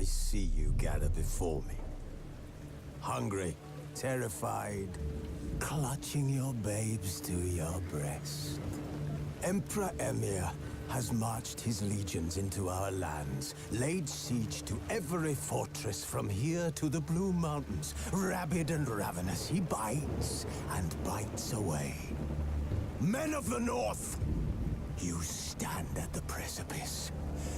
I see you gather before me. Hungry, terrified, clutching your babes to your breast. Emperor Emir has marched his legions into our lands, laid siege to every fortress from here to the Blue Mountains. Rabid and ravenous, he bites and bites away. Men of the North, you stand at the precipice.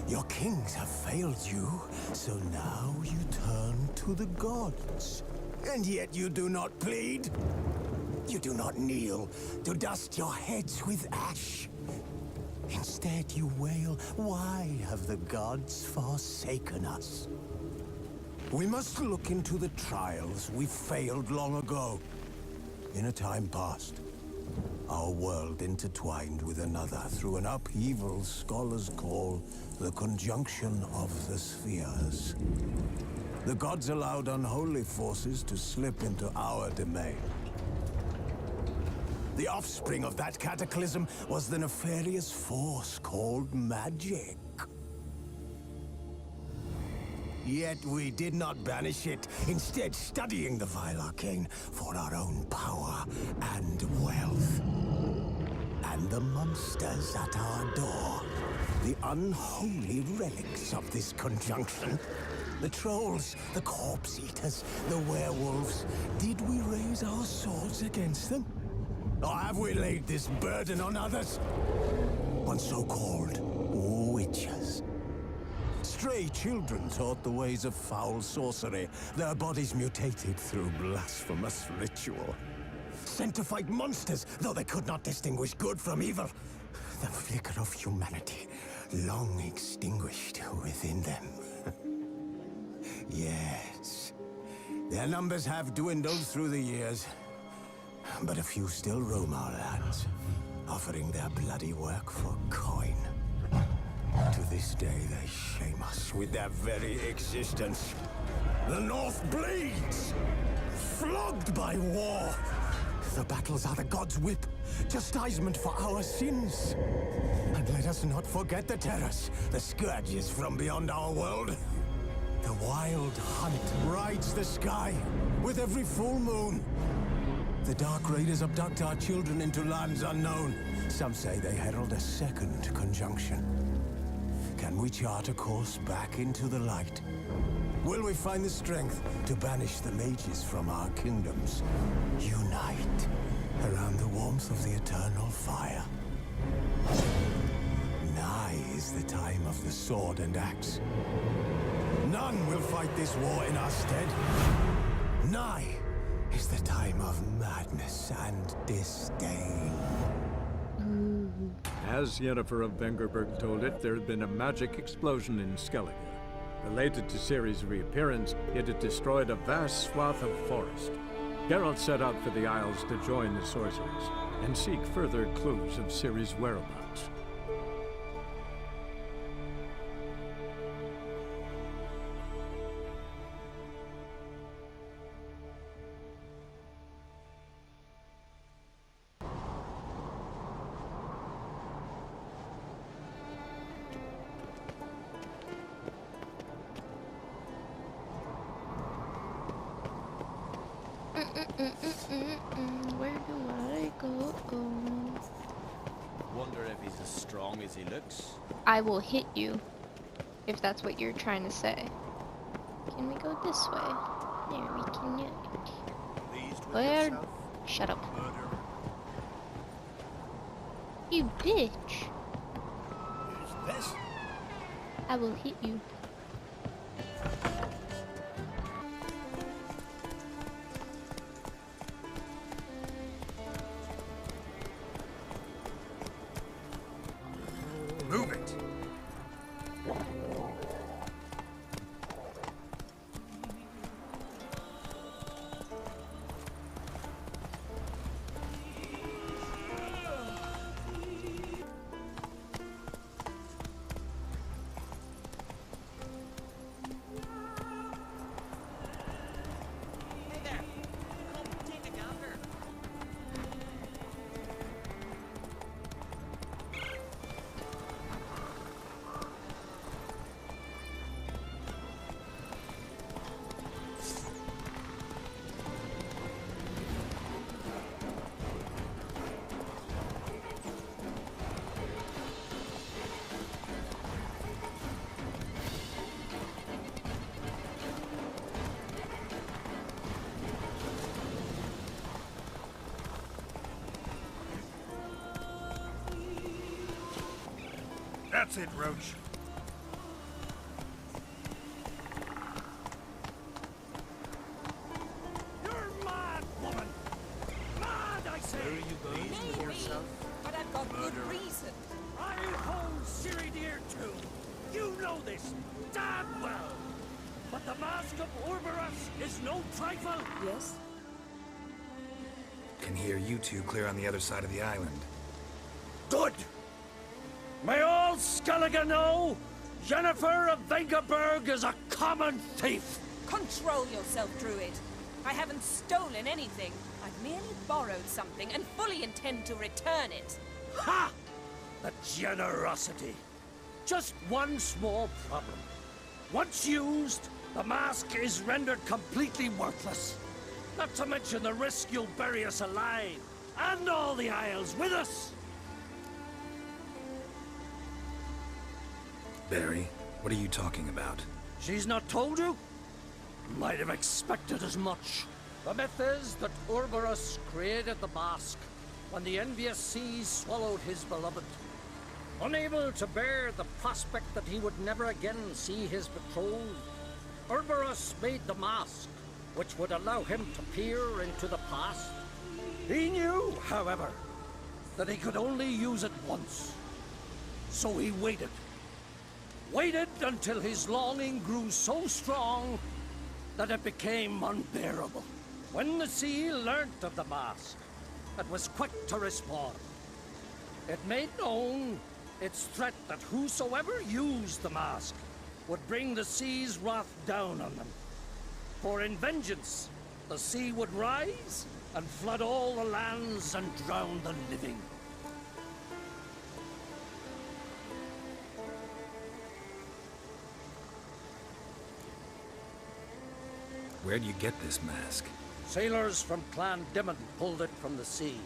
Your kings have failed you, so now you turn to the gods. And yet you do not plead. You do not kneel to dust your heads with ash. Instead you wail, why have the gods forsaken us? We must look into the trials we failed long ago. In a time past, our world intertwined with another through an upheaval scholars call the conjunction of the spheres. The gods allowed unholy forces to slip into our domain. The offspring of that cataclysm was the nefarious force called magic. Yet we did not banish it, instead studying the vile arcane for our own power and wealth. And the monsters at our door, the unholy relics of this conjunction. The trolls, the corpse eaters, the werewolves. Did we raise our swords against them? Or have we laid this burden on others? On so-called witches. Stray children taught the ways of foul sorcery, their bodies mutated through blasphemous ritual. Sent to fight monsters, though they could not distinguish good from evil. The flicker of humanity, long extinguished within them. Yes, their numbers have dwindled through the years. But a few still roam our lands, offering their bloody work for coin. To this day, they shame us with their very existence. The North bleeds, flogged by war. The battles are the gods' whip, chastisement for our sins. And let us not forget the terrors, the scourges from beyond our world. The wild hunt rides the sky with every full moon. The Dark Raiders abduct our children into lands unknown. Some say they herald a second conjunction. Can we chart a course back into the light? Will we find the strength to banish the mages from our kingdoms? Unite around the warmth of the eternal fire. Nigh is the time of the sword and axe. None will fight this war in our stead. Nigh is the time of madness and disdain. As Yennefer of Vengerberg told it, there had been a magic explosion in Skellige. Related to Ciri's reappearance, it had destroyed a vast swath of forest. Geralt set out for the Isles to join the sorcerers and seek further clues of Ciri's whereabouts. Where do I go? Wonder if he's as strong as he looks. I will hit you, if that's what you're trying to say. Can we go this way? There we can. Where? Shut up. Murder. You bitch. Who's this? I will hit you. Move it. That's it, Roach. You're mad, woman! Mad, I say! Where are you going with yourself? But I've got good reason. I'll hold Ciri dear too. You know this damn well. But the Mask of Orboros is no trifle. Yes? Can hear you two clear on the other side of the island. Good. May all Skellige know Yennefer of Vengerberg is a common thief. Control yourself, Druid. I haven't stolen anything. I've merely borrowed something and fully intend to return it. Ha! The generosity. Just one small problem. Once used, the mask is rendered completely worthless. Not to mention the risk you'll bury us alive, and all the Isles with us. Barry, what are you talking about? She's not told you? Might have expected as much. The myth is that Orboros created the mask when the envious seas swallowed his beloved. Unable to bear the prospect that he would never again see his betrothed, Orboros made the mask, which would allow him to peer into the past. He knew, however, that he could only use it once. So he waited. Waited until his longing grew so strong that it became unbearable. When the sea learnt of the mask, it was quick to respond. It made known its threat that whosoever used the mask would bring the sea's wrath down on them. For in vengeance, the sea would rise and flood all the lands and drown the living. Where'd you get this mask? Sailors from Clan Dimon pulled it from the sea,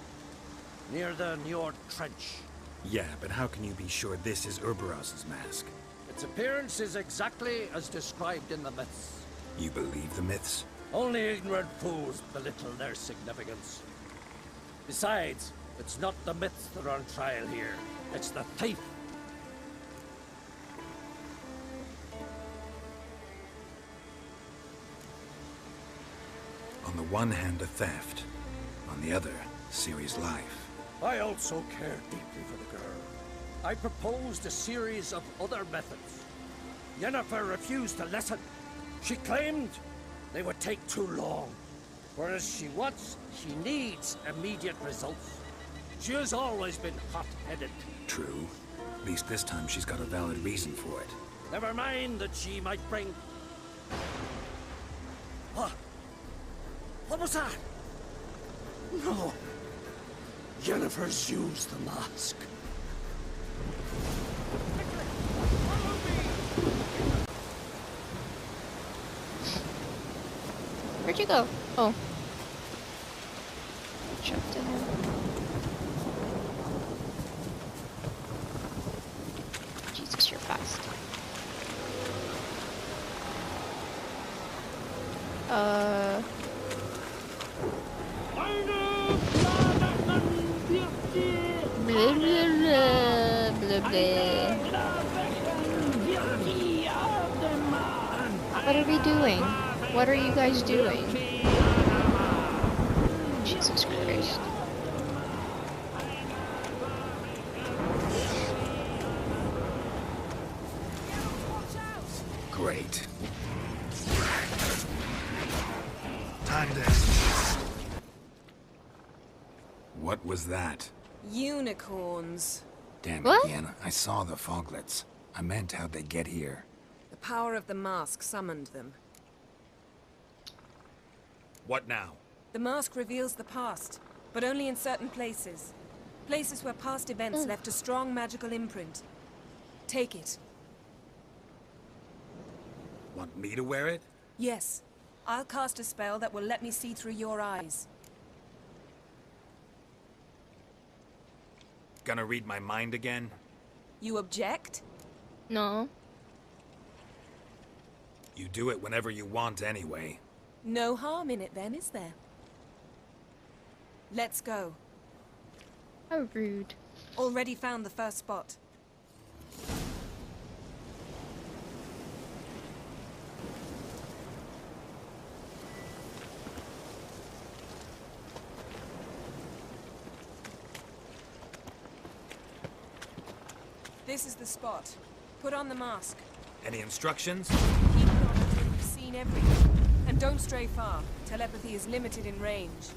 near the Njord Trench. Yeah, but how can you be sure this is Orboros' mask? Its appearance is exactly as described in the myths. You believe the myths? Only ignorant fools belittle their significance. Besides, it's not the myths that are on trial here. It's the thief. On the one hand, a theft. On the other, Ciri's life. I also care deeply for the girl. I proposed a series of other methods. Yennefer refused to listen. She claimed they would take too long. Whereas she needs immediate results. She has always been hot-headed. True. At least this time she's got a valid reason for it. Never mind that she might bring... What? What was that? No. Yennefer's used the mask. Where'd you go? Oh. Jumped in here. Jesus, you're fast. Blah, blah, blah, blah, blah. What are we doing? What are you guys doing? Jesus Christ. Great. Time to... What was that? Unicorns. Damn What? it, Vienna. I saw the foglets. I meant how'd they get here. The power of the mask summoned them. What now? The mask reveals the past, but only in certain places. Places where past events left a strong magical imprint. Take it. Want me to wear it? Yes. I'll cast a spell that will let me see through your eyes. Gonna read my mind again? You object? No. You do it whenever you want anyway. No harm in it then, is there? Let's go. How rude. Already found the first spot. This is the spot. Put on the mask. Any instructions? Keep it on until you've seen everything. And don't stray far. Telepathy is limited in range.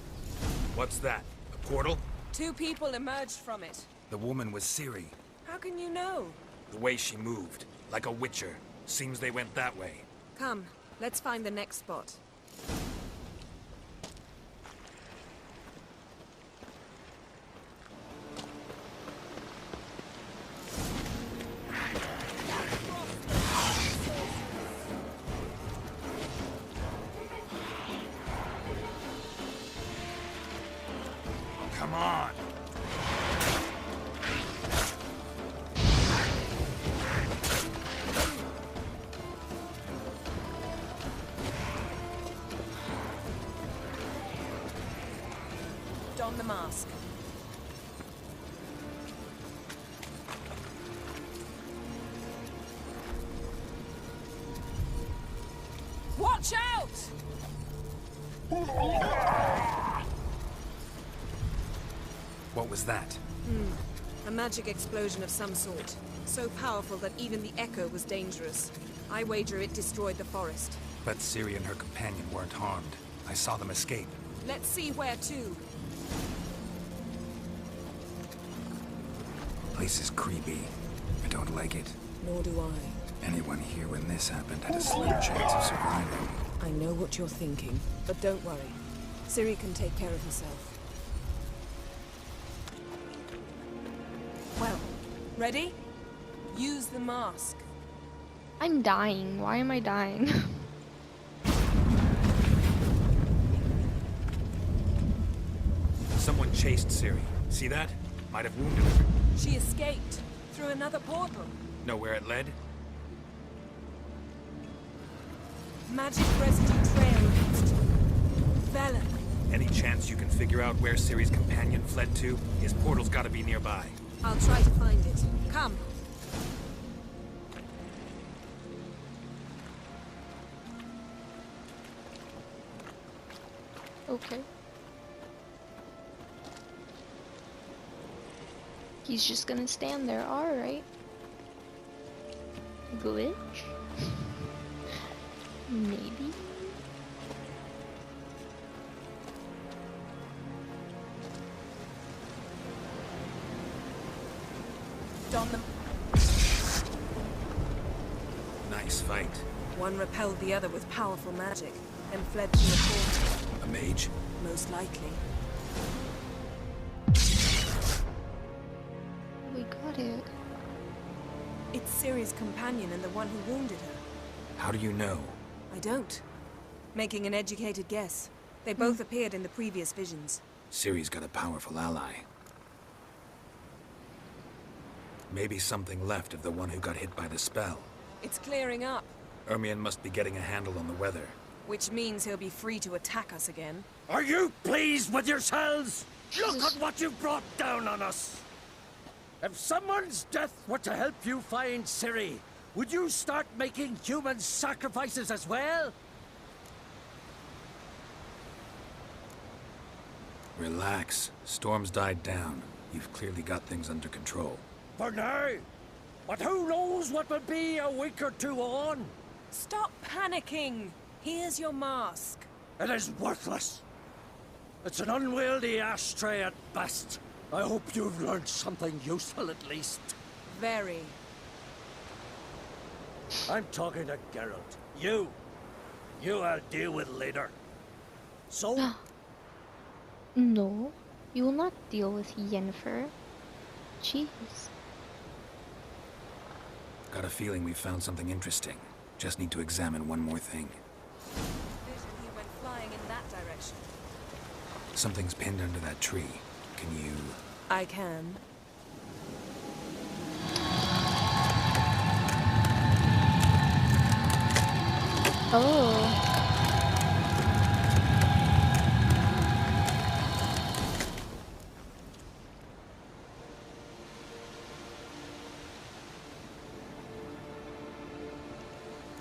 What's that? A portal? 2 people emerged from it. The woman was Ciri. How can you know? The way she moved, like a witcher. Seems they went that way. Come, let's find the next spot. Come on! Don the mask. Watch out! What was that? A magic explosion of some sort. So powerful that even the echo was dangerous. I wager it destroyed the forest. But Ciri and her companion weren't harmed. I saw them escape. Let's see where to. Place is creepy. I don't like it. Nor do I. Anyone here when this happened had a slim chance of surviving. I know what you're thinking, but don't worry. Ciri can take care of herself. Well, ready? Use the mask. I'm dying. Why am I dying? Someone chased Ciri. See that? Might have wounded her. She escaped through another portal. Know where it led? Magic residue trail leads to Velen. Any chance you can figure out where Ciri's companion fled to? His portal's gotta be nearby. I'll try to find it. Come. Okay. He's just gonna stand there, alright. Glitch? Maybe? Don the... Nice fight. One repelled the other with powerful magic, then fled through a portal. A mage? Most likely. We got it. It's Ciri's companion and the one who wounded her. How do you know? I don't. Making an educated guess. They both appeared in the previous visions. Ciri's got a powerful ally. Maybe something left of the one who got hit by the spell. It's clearing up, Ermion must be getting a handle on the weather. which means he'll be free to attack us again. Are you pleased with yourselves? Look at what you've brought down on us! If someone's death were to help you find Ciri, would you start making human sacrifices as well? Relax. Storm's died down. You've clearly got things under control. For now. But who knows what will be a week or two on? Stop panicking! Here's your mask. It is worthless. It's an unwieldy ashtray at best. I hope you've learned something useful at least. Very. I'm talking to Geralt. You I'll deal with later. So, No, you will not deal with Yennefer. Jeez. Got a feeling we found something interesting. Just need to examine one more thing. Vision he went flying in that direction. Something's pinned under that tree. Can you... I can. Oh.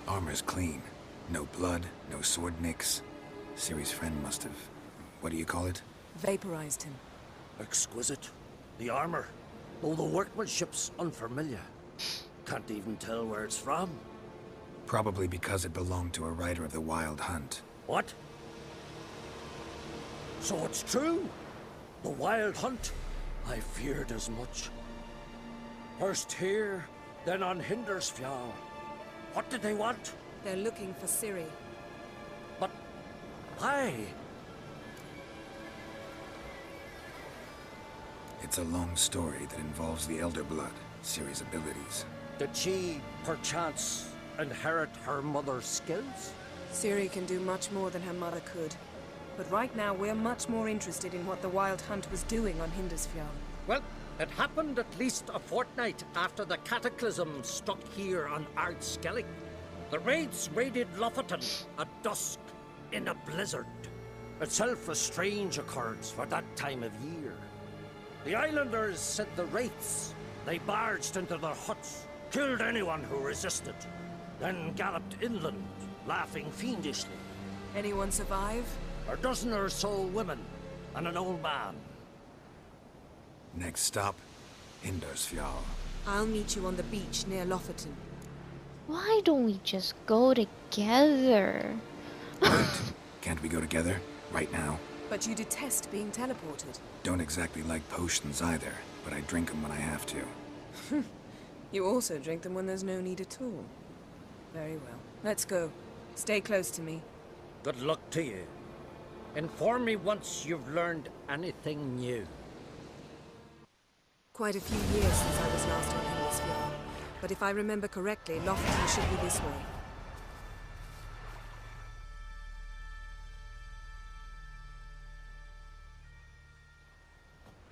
Armor's clean. No blood, no sword nicks. Ciri's friend must have... What do you call it? Vaporized him. exquisite. The armor, though the workmanship's unfamiliar. Can't even tell where it's from. Probably because it belonged to a rider of the Wild Hunt. What? So it's true? The Wild Hunt? I feared as much. First here, then on Hindersfjall. What did they want? They're looking for Ciri. But why? It's a long story that involves the Elder Blood, Ciri's abilities. Did she, perchance, inherit her mother's skills? Ciri can do much more than her mother could. But right now, we're much more interested in what the Wild Hunt was doing on Hindersfjall. Well, it happened at least a fortnight after the cataclysm struck here on Skellige. The raids raided Lofoten at dusk in a blizzard. Itself a strange occurrence for that time of year. The islanders sent the wraiths. They barged into their huts, killed anyone who resisted, then galloped inland, laughing fiendishly. Anyone survive? A dozen or so women and an old man. Next stop, Hindersfjall. I'll meet you on the beach near Lofoten. Why don't we just go together? Can't we go together? Right now? But you detest being teleported. Don't exactly like potions either, but I drink them when I have to. You also drink them when there's no need at all. Very well. Let's go. Stay close to me. Good luck to you. Inform me once you've learned anything new. Quite a few years since I was last on Hindersfjall. But if I remember correctly, Lofoten should be this way.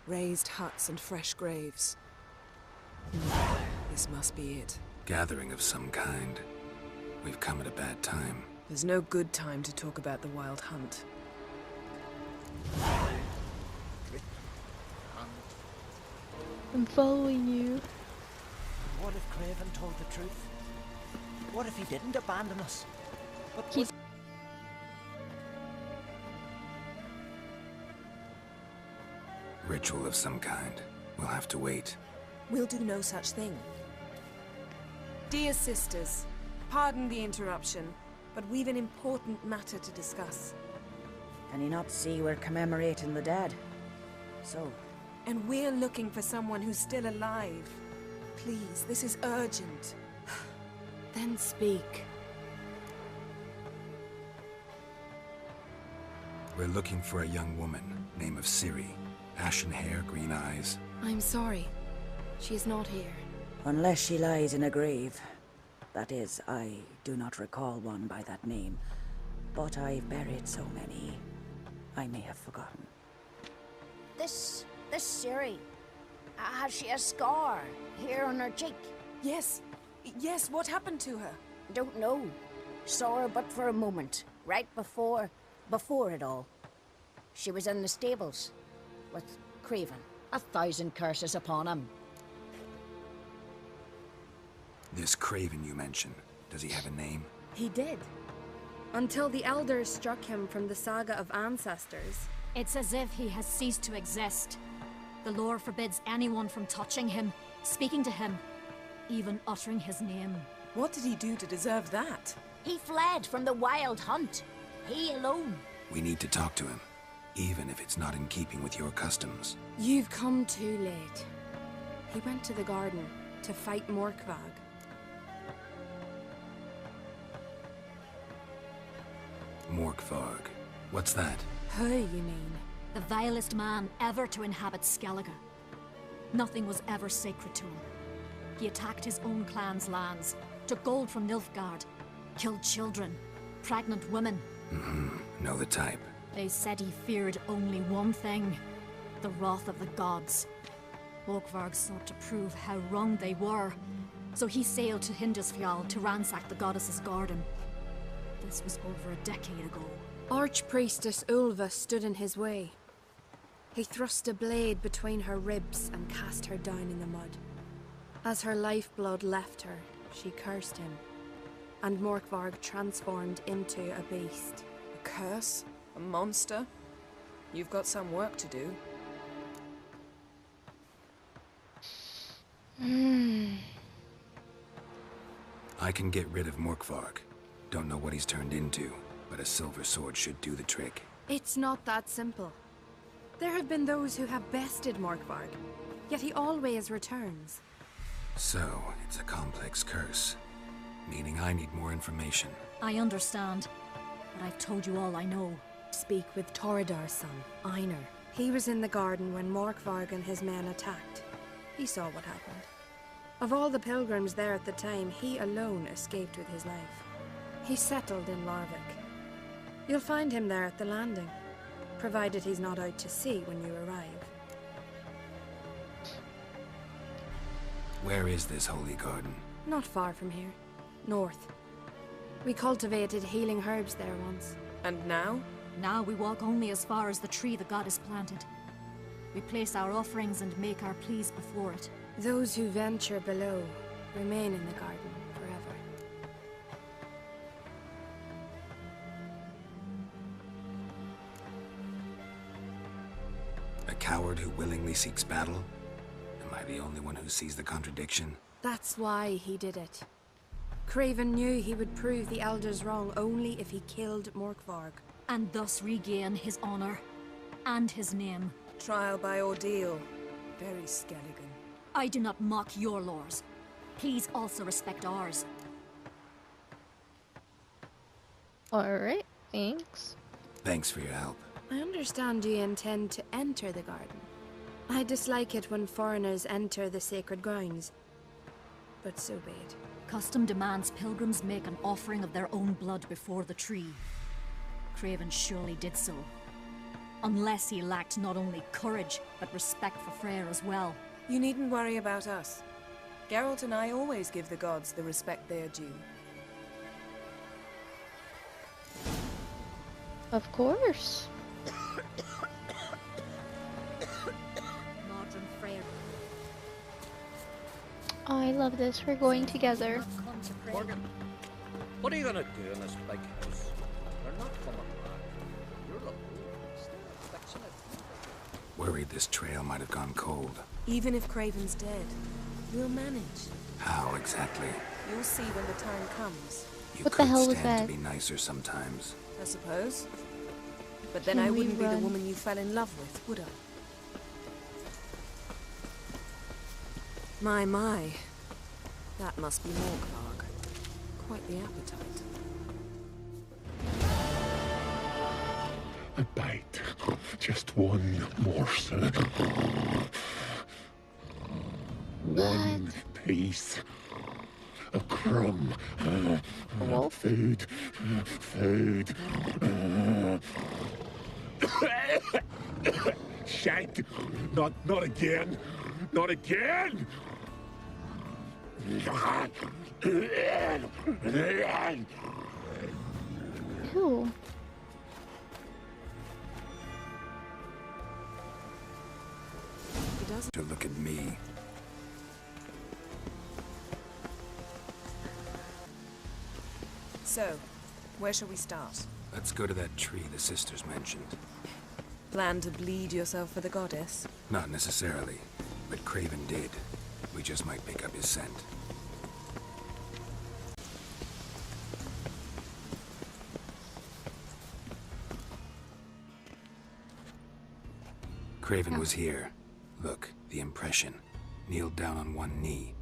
Raised huts and fresh graves. This must be it. Gathering of some kind. We've come at a bad time. There's no good time to talk about the Wild Hunt. I'm following you. What if Craven told the truth? What if he didn't abandon us? But He's Ritual of some kind. We'll have to wait. We'll do no such thing. Dear sisters, pardon the interruption, but we've an important matter to discuss. Can you not see we're commemorating the dead? So, And we're looking for someone who's still alive. Please, this is urgent. then speak. We're looking for a young woman, name of Ciri. Ashen hair, green eyes. I'm sorry. She is not here. Unless she lies in a grave. That is, I do not recall one by that name. But I've buried so many, I may have forgotten. This Ciri, has she a scar here on her cheek? Yes. Yes, what happened to her? Don't know. Saw her but for a moment, right before it all. She was in the stables with Craven. 1,000 curses upon him. This Craven you mentioned, does he have a name? He did. Until the elders struck him from the saga of ancestors. It's as if he has ceased to exist. The lore forbids anyone from touching him, speaking to him, even uttering his name. What did he do to deserve that? He fled from the Wild Hunt. He alone. We need to talk to him, even if it's not in keeping with your customs. You've come too late. He went to the garden to fight Morkvarg. Morkvarg. What's that? Who, you mean? The vilest man ever to inhabit Skellige. Nothing was ever sacred to him. He attacked his own clan's lands, took gold from Nilfgaard, killed children, pregnant women. Know the type. They said he feared only one thing, the wrath of the gods. Morkvarg sought to prove how wrong they were, so he sailed to Hindersfjall to ransack the goddess's garden. This was over a decade ago. Archpriestess Ulva stood in his way. He thrust a blade between her ribs and cast her down in the mud. As her lifeblood left her, she cursed him, and Morkvarg transformed into a beast. A curse? A monster? You've got some work to do. I can get rid of Morkvarg. Don't know what he's turned into, but a silver sword should do the trick. It's not that simple. There have been those who have bested Morkvarg, yet he always returns. So, it's a complex curse, meaning I need more information. I understand, but I've told you all I know. Speak with Torridar's son, Einar. He was in the garden when Morkvarg and his men attacked. He saw what happened. Of all the pilgrims there at the time, he alone escaped with his life. He settled in Larvik. You'll find him there at the landing, provided he's not out to sea when you arrive. Where is this holy garden? Not far from here. North. We cultivated healing herbs there once. And now? Now we walk only as far as the tree the goddess planted. We place our offerings and make our pleas before it. Those who venture below remain in the garden forever. A coward who willingly seeks battle? Am I the only one who sees the contradiction? That's why he did it. Craven knew he would prove the elders wrong only if he killed Morkvarg. And thus regain his honor and his name. Trial by ordeal. Very Skellige. I do not mock your laws. Please also respect ours. Alright, thanks. Thanks for your help. I understand you intend to enter the garden. I dislike it when foreigners enter the sacred grounds. But so be it. Custom demands pilgrims make an offering of their own blood before the tree. Craven surely did so. Unless he lacked not only courage, but respect for Freyr as well. You needn't worry about us. Geralt and I always give the gods the respect they are due. Of course. Modern Freyr. Oh, I love this. We're going together. Morgan, what are you gonna do in this big house? They're not coming back. You're the still fixing it. Worried this trail might have gone cold. Even if Craven's dead, we'll manage. How exactly? You'll see when the time comes. You What the could hell was stand that? to be nicer sometimes. I suppose. But then Can I we wouldn't be the run? woman you fell in love with, would I? My. That must be Morkvarg. Quite the appetite. A bite. Just one morsel. One piece. A crumb. Food. Food. Shank. Not again. Not again. Ew. He doesn't. To look at me. So, where shall we start? Let's go to that tree the sisters mentioned. Plan to bleed yourself for the goddess? Not necessarily, but Craven did. We just might pick up his scent. Craven was here. Look, the impression. Kneeled down on one knee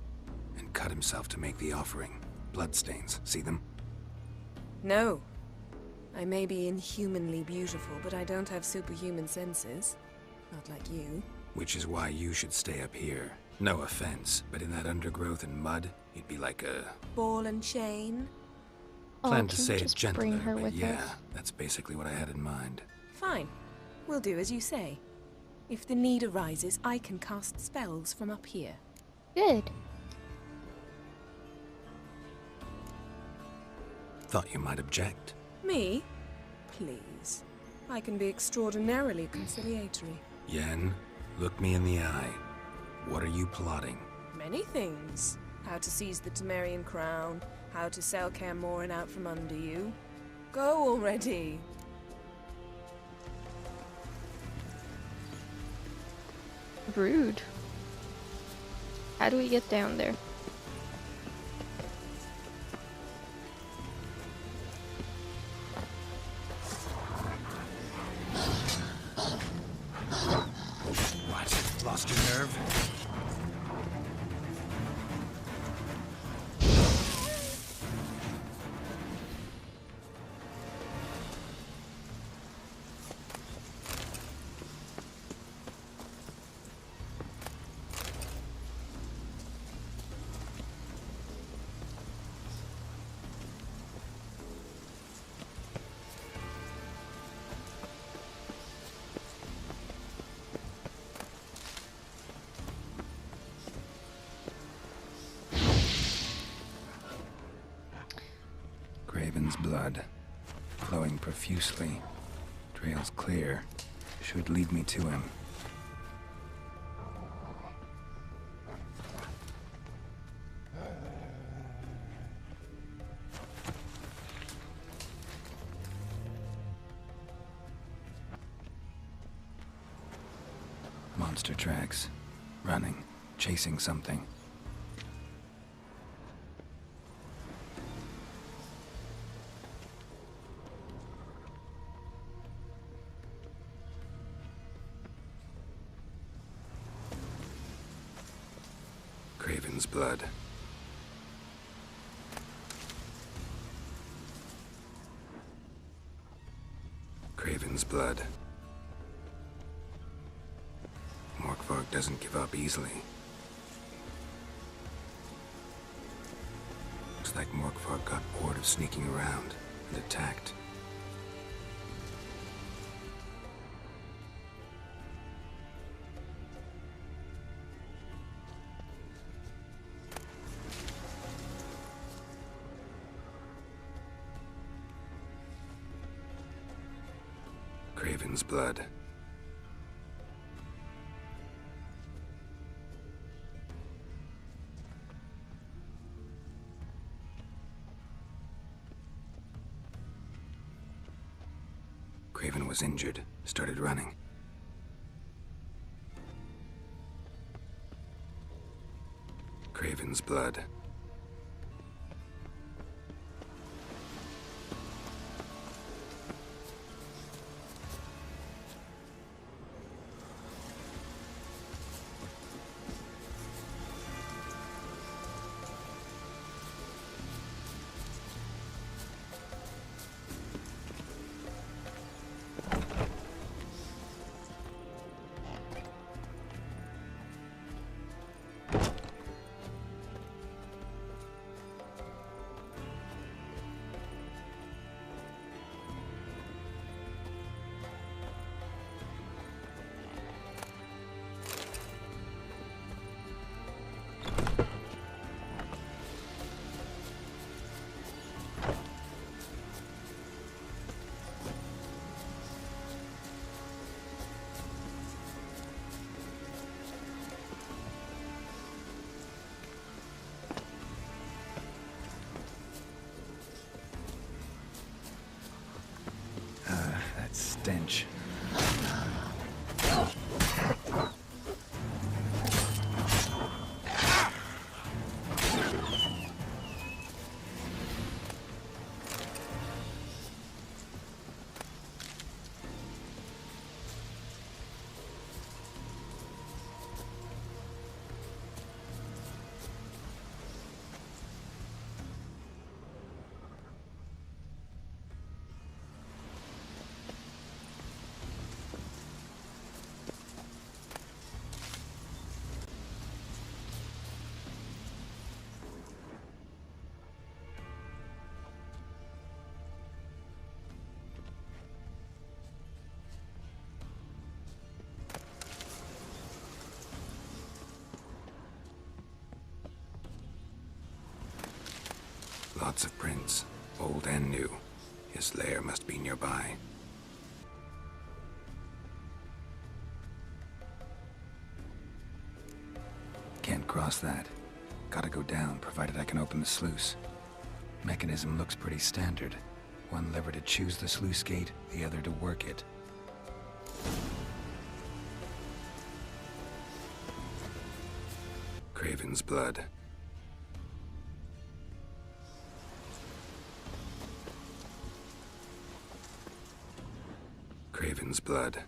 and cut himself to make the offering. Bloodstains, see them? No. I may be inhumanly beautiful, but I don't have superhuman senses. Not like you. Which is why you should stay up here. No offense, but in that undergrowth and mud, you'd be like a... Ball and chain? Planned to can say we it just gentler, bring her but with yeah, us? that's basically what I had in mind. Fine. We'll do as you say. If the need arises, I can cast spells from up here. Good. Thought you might object. Me? Please. I can be extraordinarily conciliatory. Yen, look me in the eye. What are you plotting? Many things. How to seize the Temerian crown, how to sell Kaer Morhen out from under you. Go already! Rude. How do we get down there? Craven's blood, flowing profusely, trails clear, should lead me to him. Monster tracks, running, chasing something. Craven's blood. Craven's blood. Morkvarg doesn't give up easily. Looks like Morkvarg got bored of sneaking around and attacked. Craven's blood. Craven was injured, started running. Craven's blood. That stench. Lots of prints, old and new. His lair must be nearby. Can't cross that. Gotta go down, provided I can open the sluice. Mechanism looks pretty standard. One lever to choose the sluice gate, the other to work it. Craven's blood. Craven's blood.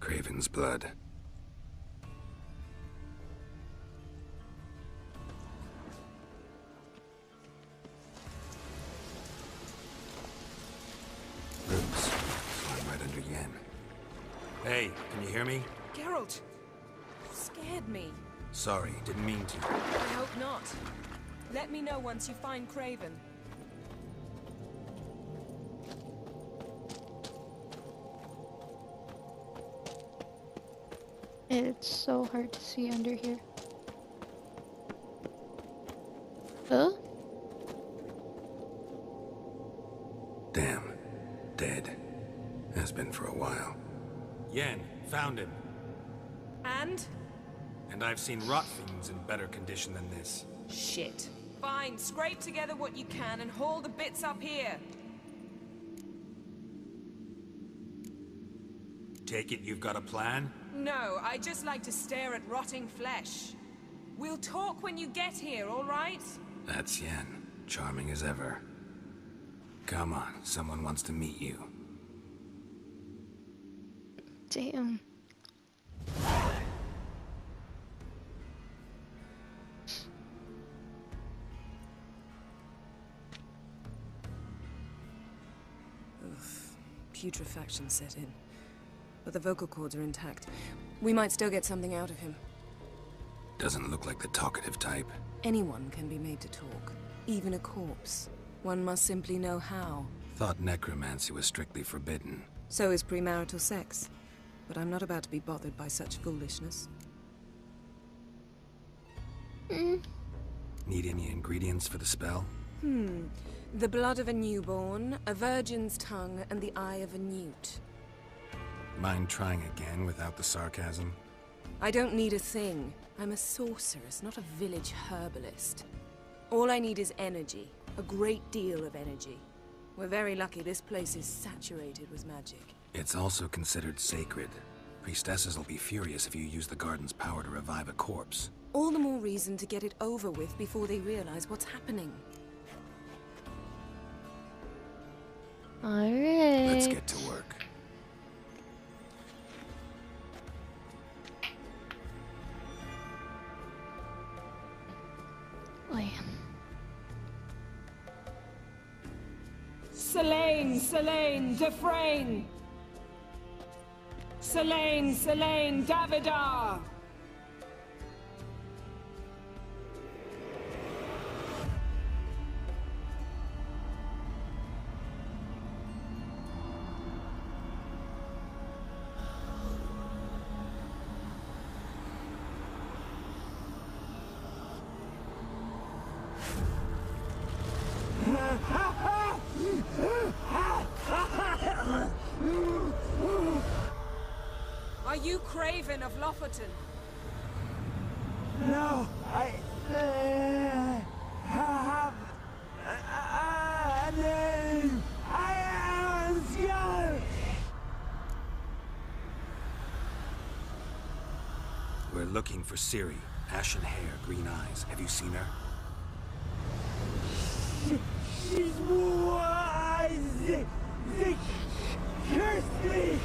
Craven's blood. Roots. Going right under Yen. Hey, can you hear me? Geralt! You scared me. Sorry, didn't mean to. I hope not. Let me know once you find Craven. It's so hard to see under here. understand? And I've seen rot fiends in better condition than this. Shit. Fine, scrape together what you can and haul the bits up here. Take it you've got a plan? No, I just like to stare at rotting flesh. We'll talk when you get here, all right? That's Yen. Charming as ever. Come on, someone wants to meet you. Damn. Putrefaction set in. But the vocal cords are intact. We might still get something out of him. Doesn't look like the talkative type. Anyone can be made to talk. Even a corpse. One must simply know how. Thought necromancy was strictly forbidden. So is premarital sex. But I'm not about to be bothered by such foolishness. Need any ingredients for the spell? The blood of a newborn, a virgin's tongue, and the eye of a newt. Mind trying again without the sarcasm? I don't need a thing. I'm a sorceress, not a village herbalist. All I need is energy. A great deal of energy. We're very lucky this place is saturated with magic. It's also considered sacred. Priestesses will be furious if you use the garden's power to revive a corpse. All the more reason to get it over with before they realize what's happening. Alright. Let's get to work. Selene, Selene, Defrain! Selene, Selene, Davidar! Are you Craven of Lofoten? No, I have a name. I am Skellige. We're looking for Ciri. Ashen hair, green eyes. Have you seen her? She's wise. Curse me.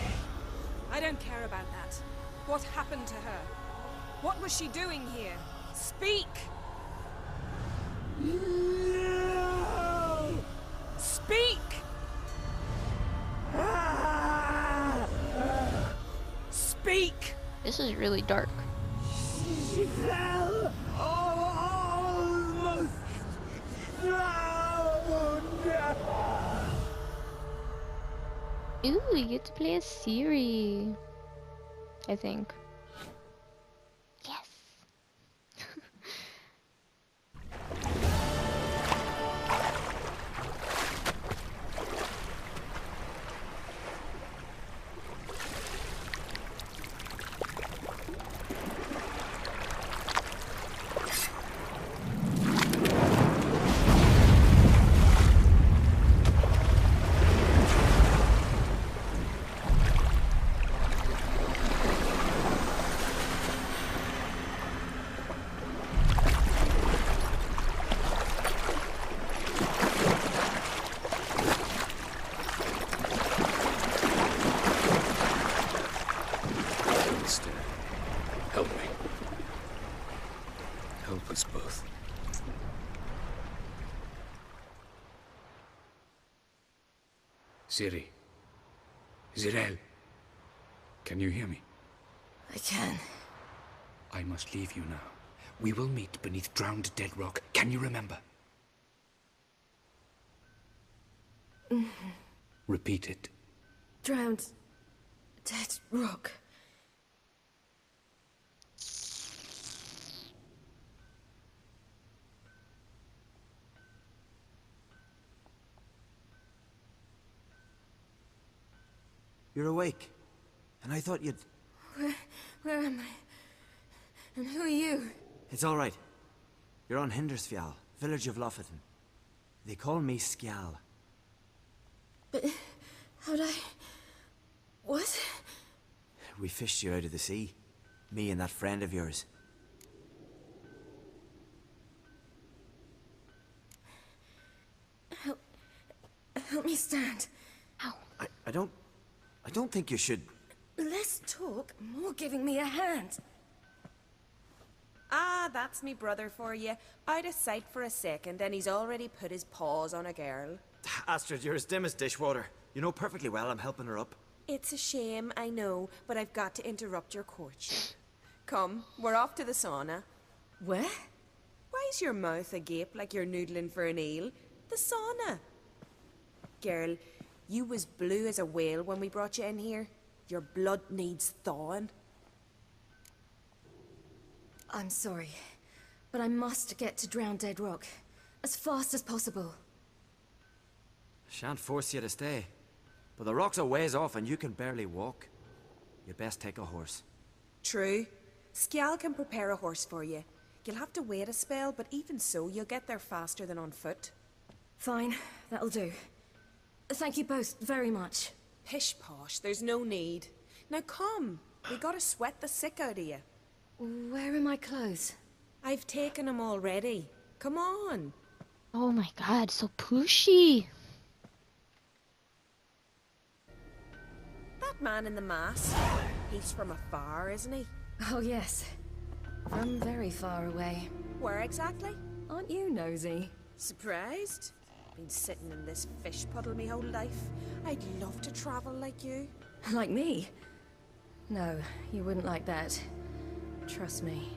I don't care about that. What happened to her? What was she doing here? Speak! No. Speak! Speak! This is really dark. She fell almost drowned. Ooh, you get to play as Ciri. I think. Yes. Help me. Help us both. Ciri. Zirel. Can you hear me? I can. I must leave you now. We will meet beneath drowned dead rock. Can you remember? Repeat it. Drowned. Dead rock. You're awake. And I thought you'd... Where am I? And who are you? It's all right. You're on Hindersfjall, village of Lofoten. They call me Skjal. But how'd I... What? We fished you out of the sea. Me and that friend of yours. Help me stand. Ow. I don't think you should... Less talk, more giving me a hand. Ah, that's me brother for you. Out of sight for a second, and he's already put his paws on a girl. Astrid, you're as dim as dishwater. You know perfectly well I'm helping her up. It's a shame, I know, but I've got to interrupt your courtship. Come, we're off to the sauna. What? Why's your mouth agape like you're noodling for an eel? The sauna. Girl, you was blue as a whale when we brought you in here. Your blood needs thawing. I'm sorry, but I must get to Drowned Dead Rock as fast as possible. Shan't force you to stay. But the rocks are ways off and you can barely walk. You'd best take a horse. True. Skjal can prepare a horse for you. You'll have to wait a spell, but even so, you'll get there faster than on foot. Fine, that'll do. Thank you both very much. Pish posh, there's no need. Now come, we gotta sweat the sick out of you. Where are my clothes? I've taken them already. Come on. Oh my god, so pushy. That man in the mask, he's from afar, isn't he? Oh yes, from very far away. Where exactly? Aren't you nosy? Surprised? Been sitting in this fish puddle me whole life. I'd love to travel like you. Like me? No, you wouldn't like that. Trust me.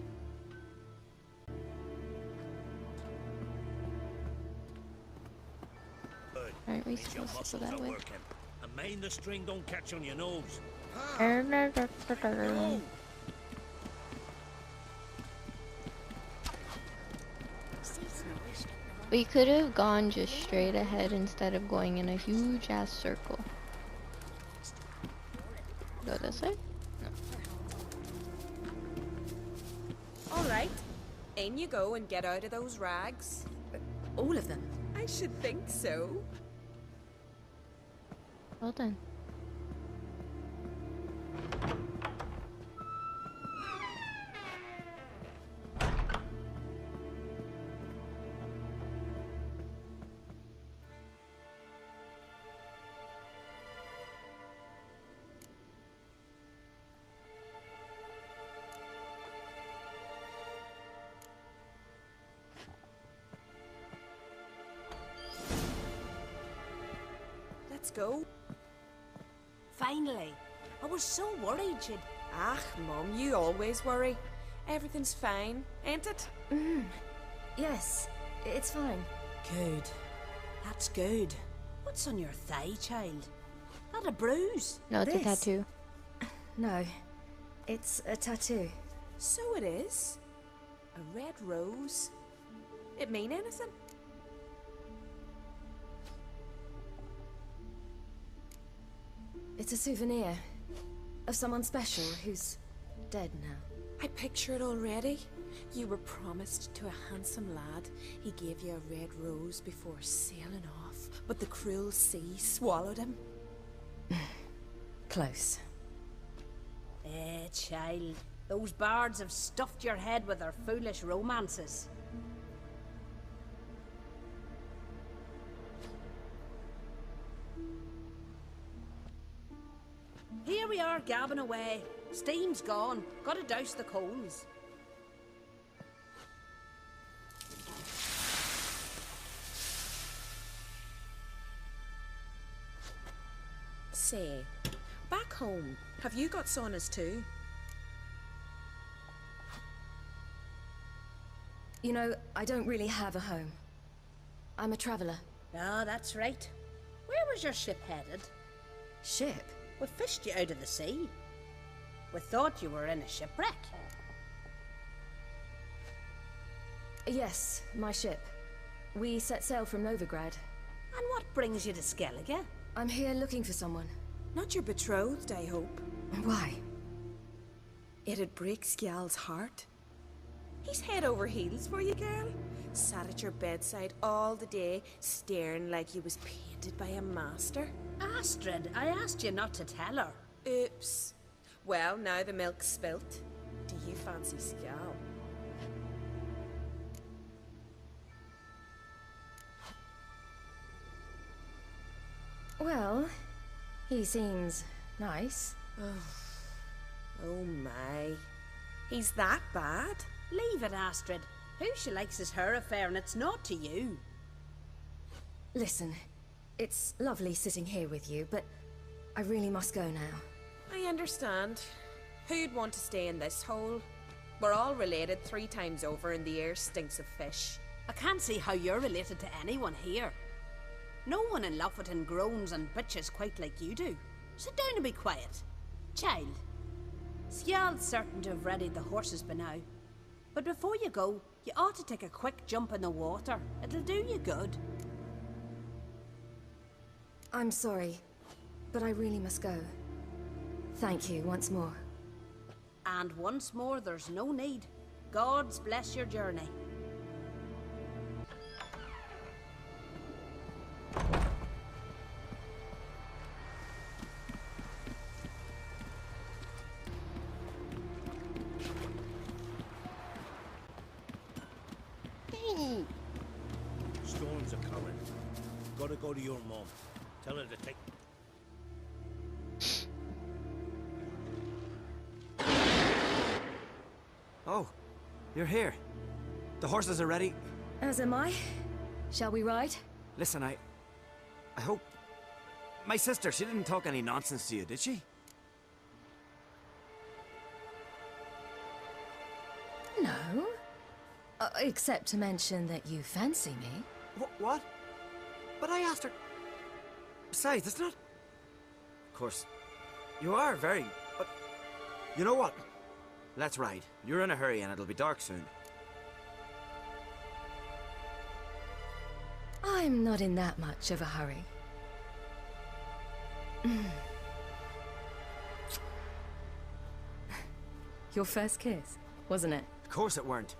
Aren't we supposed to go that way? And mind the string don't catch on your nose. We could have gone just straight ahead instead of going in a huge ass circle. Go this way? No. Alright, in you go and get out of those rags. All of them? I should think so. Well done. Let's go. Finally. I was so worried you'd... Ah, Mum, you always worry. Everything's fine, ain't it? Yes, it's fine. Good. That's good. What's on your thigh, child? Not a bruise? No, it's a This? tattoo. No, it's a tattoo. So it is. A red rose. It mean anything? It's a souvenir of someone special who's dead now. I picture it already. You were promised to a handsome lad. He gave you a red rose before sailing off, but the cruel sea swallowed him. Close. Child. Those bards have stuffed your head with their foolish romances. Here we are, gabbing away. Steam's gone. Gotta douse the coals. Say, back home, have you got saunas too? You know, I don't really have a home. I'm a traveler. Ah, that's right. Where was your ship headed? Ship? We fished you out of the sea. We thought you were in a shipwreck. Yes, my ship. We set sail from Novigrad. And what brings you to Skellige? I'm here looking for someone. Not your betrothed, I hope. Why? It'd break Skjal's heart. He's head over heels for you, girl. Sat at your bedside all the day, staring like you was painted by a master. Astrid, I asked you not to tell her. Oops. Well, now the milk's spilt. Do you fancy Skal? Well, he seems nice. Oh my. He's that bad? Leave it, Astrid. Who she likes is her affair, and it's not to you. Listen, it's lovely sitting here with you, but I really must go now. I understand. Who'd want to stay in this hole? We're all related 3 times over and the air stinks of fish. I can't see how you're related to anyone here. No one in Lofferton groans and bitches quite like you do. Sit down and be quiet. Child, Skjald's certain to have readied the horses by now. But before you go, you ought to take a quick jump in the water. It'll do you good. I'm sorry, but I really must go. Thank you once more. And once more, there's no need. Gods bless your journey. Storms are coming. Gotta go to your mom. Tell her to take... Oh, you're here. The horses are ready. As am I. Shall we ride? Listen, I hope... My sister, she didn't talk any nonsense to you, did she? No. Except to mention that you fancy me. What? But I asked her... Besides, it's not... Of course, you are very... But... You know what? Let's ride. You're in a hurry and it'll be dark soon. I'm not in that much of a hurry. Your first kiss, wasn't it? Of course it weren't.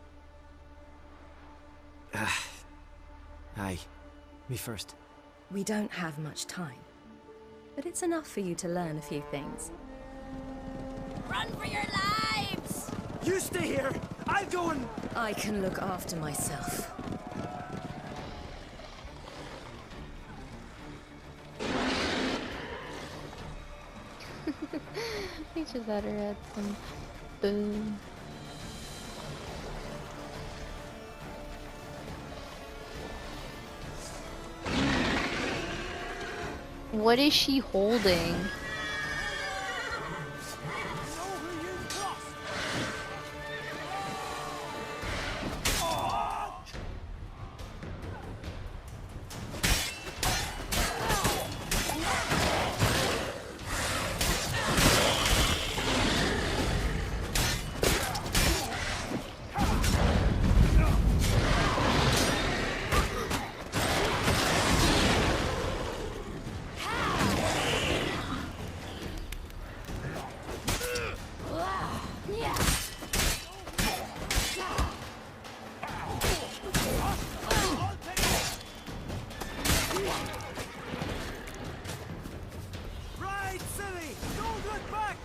Aye. Me first. We don't have much time. But it's enough for you to learn a few things. Run for your lives! You stay here! I'll go and... I can look after myself. He just had her head some boom. What is she holding? Right, Ciri! Don't look back!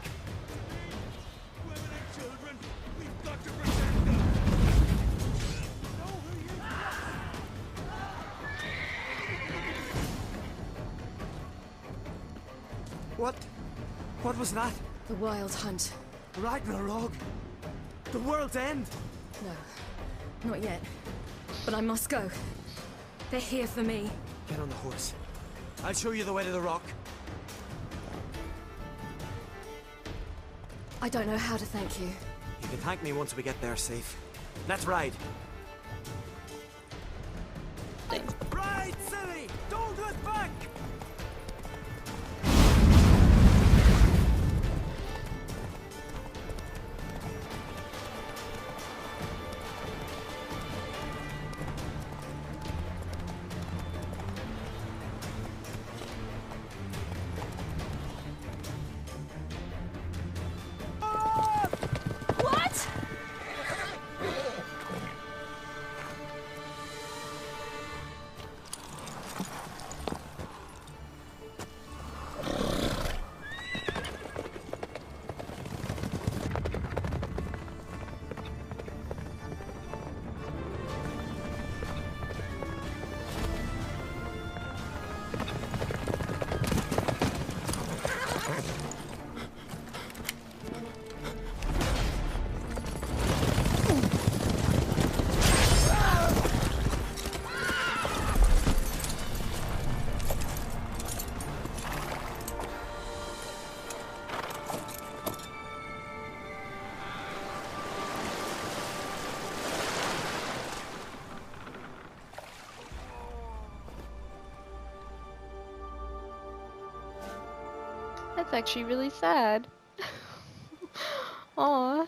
Women and children, we've got to protect them! Know who you What was that? The Wild Hunt. Ragnarok? The world's end? No, not yet. But I must go. They're here for me. Get on the horse. I'll show you the way to the rock. I don't know how to thank you. You can thank me once we get there safe. Let's ride. Ride, Ciri! Don't look back! That's actually really sad. Aw.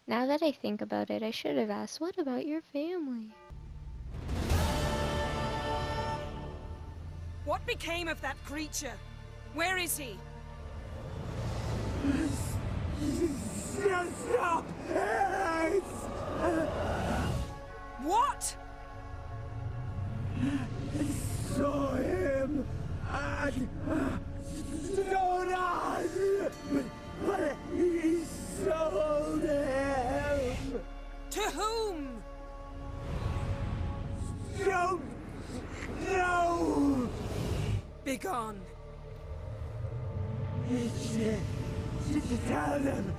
Now that I think about it, I should have asked, what about your family? What became of that creature? Where is he? Stop! What? I saw him and stood on, but he sold him. To whom? Don't know. Begone. Tell them.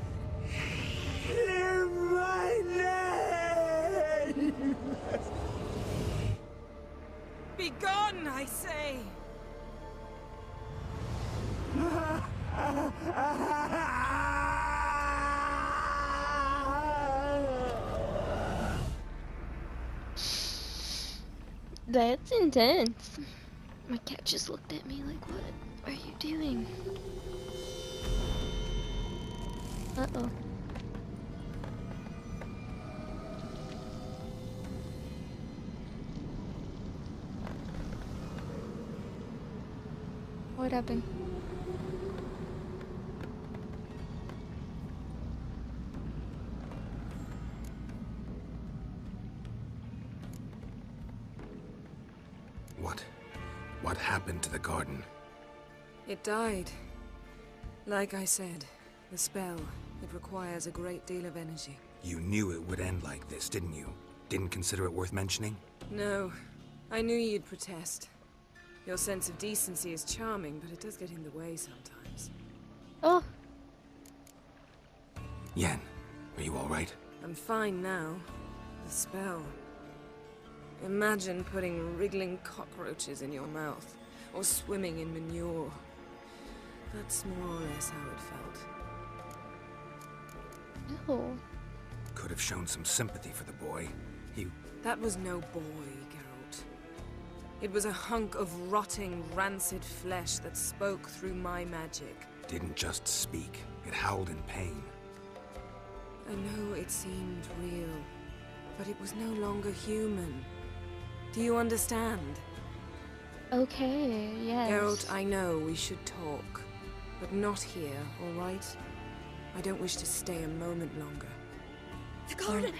Hear my name. Begone, I say. That's intense. My cat just looked at me like, what are you doing? Uh-oh. What happened? What happened to the garden? It died. Like I said, the spell, it requires a great deal of energy. You knew it would end like this, didn't you? Didn't consider it worth mentioning? No. I knew you'd protest. Your sense of decency is charming, but it does get in the way sometimes. Oh. Yen, are you alright? I'm fine now. The spell. Imagine putting wriggling cockroaches in your mouth, or swimming in manure. That's more or less how it felt. No. Could have shown some sympathy for the boy. That was no boy, Geralt. It was a hunk of rotting, rancid flesh that spoke through my magic. Didn't just speak. It howled in pain. I know it seemed real, but it was no longer human. Do you understand? Okay, yes. Geralt, I know we should talk, but not here, all right? I don't wish to stay a moment longer. The garden!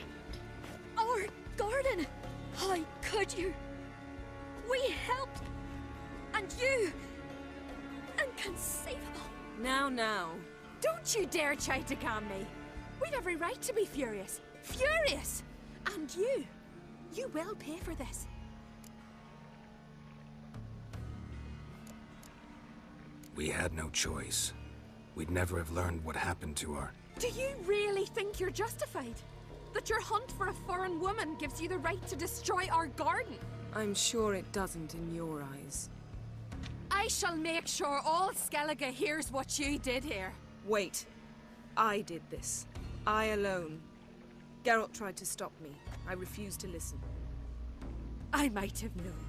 Our garden! How could you? We helped! And you! Inconceivable! Now. Don't you dare try to calm me. We've every right to be furious. Furious! And you will pay for this. We had no choice. We'd never have learned what happened to her. Do you really think you're justified? That your hunt for a foreign woman gives you the right to destroy our garden? I'm sure it doesn't in your eyes. I shall make sure all Skellige hears what you did here. Wait. I did this. I alone. Geralt tried to stop me. I refused to listen. I might have known.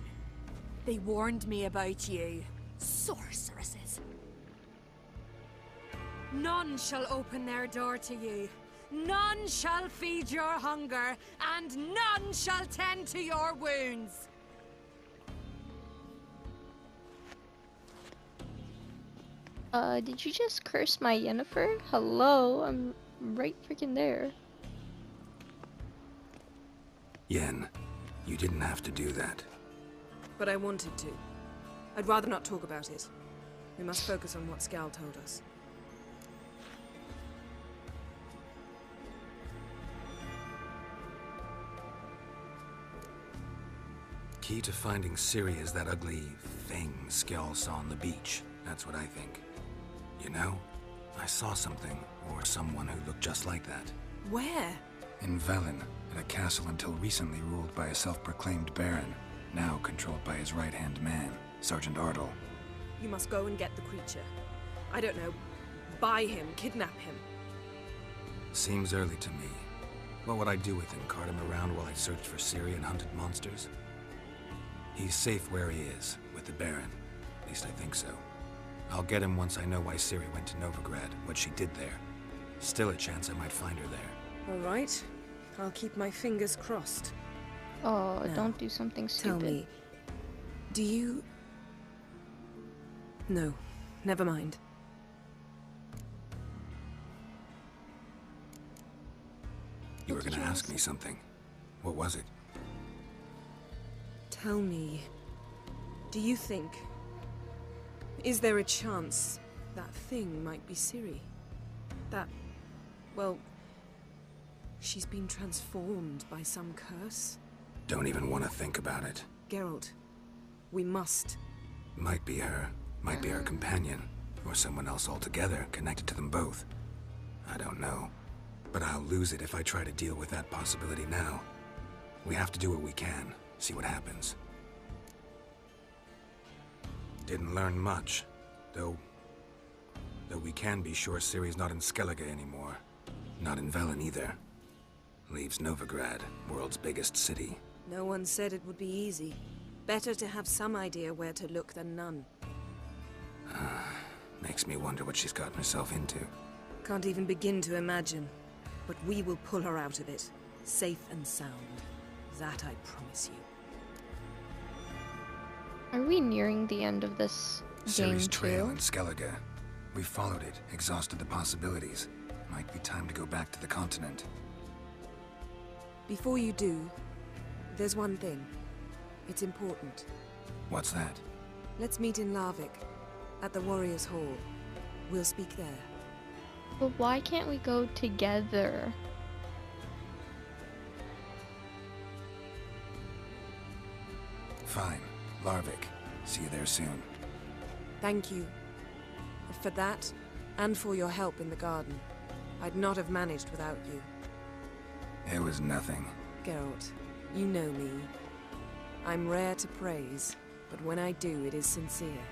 They warned me about you. Sorceresses. None shall open their door to you. None shall feed your hunger, and none shall tend to your wounds. Did you just curse my Yennefer? Hello, I'm right freaking there. Yen, you didn't have to do that. But I wanted to. I'd rather not talk about it. We must focus on what Skal told us. Key to finding Ciri is that ugly thing Skell saw on the beach. That's what I think. You know, I saw something, or someone who looked just like that. Where? In Velen, at a castle until recently ruled by a self-proclaimed baron. now controlled by his right-hand man, Sergeant Ardle. You must go and get the creature. I don't know. Buy him, kidnap him. Seems early to me. What would I do with him? Cart him around while I searched for Ciri and hunted monsters? He's safe where he is, with the Baron. At least I think so. I'll get him once I know why Ciri went to Novigrad, what she did there. Still a chance I might find her there. All right. I'll keep my fingers crossed. Oh, Now, don't do something stupid. Tell me, do you... No, never mind. You were gonna ask me something. What was it? Tell me, do you think... Is there a chance that thing might be Ciri? That... well... she's been transformed by some curse? Don't even want to think about it. Geralt, we must. Might be her. Might be her companion. Or someone else altogether, connected to them both. I don't know. But I'll lose it if I try to deal with that possibility now. We have to do what we can. See what happens. Didn't learn much. Though we can be sure Ciri's not in Skellige anymore. Not in Velen either. Leaves Novigrad, world's biggest city. No one said it would be easy. Better to have some idea where to look than none. Makes me wonder what she's gotten herself into. Can't even begin to imagine. But we will pull her out of it. Safe and sound. That I promise you. Are we nearing the end of this game Ciri's trail too? in Skellige. We followed it, exhausted the possibilities. Might be time to go back to the continent. Before you do, there's one thing. It's important. What's that? Let's meet in Larvik, at the Warriors' Hall. We'll speak there. But why can't we go together? Fine. Larvik. See you there soon. Thank you. For that, and for your help in the garden. I'd not have managed without you. It was nothing. Geralt, you know me. I'm rare to praise, but when I do, it is sincere.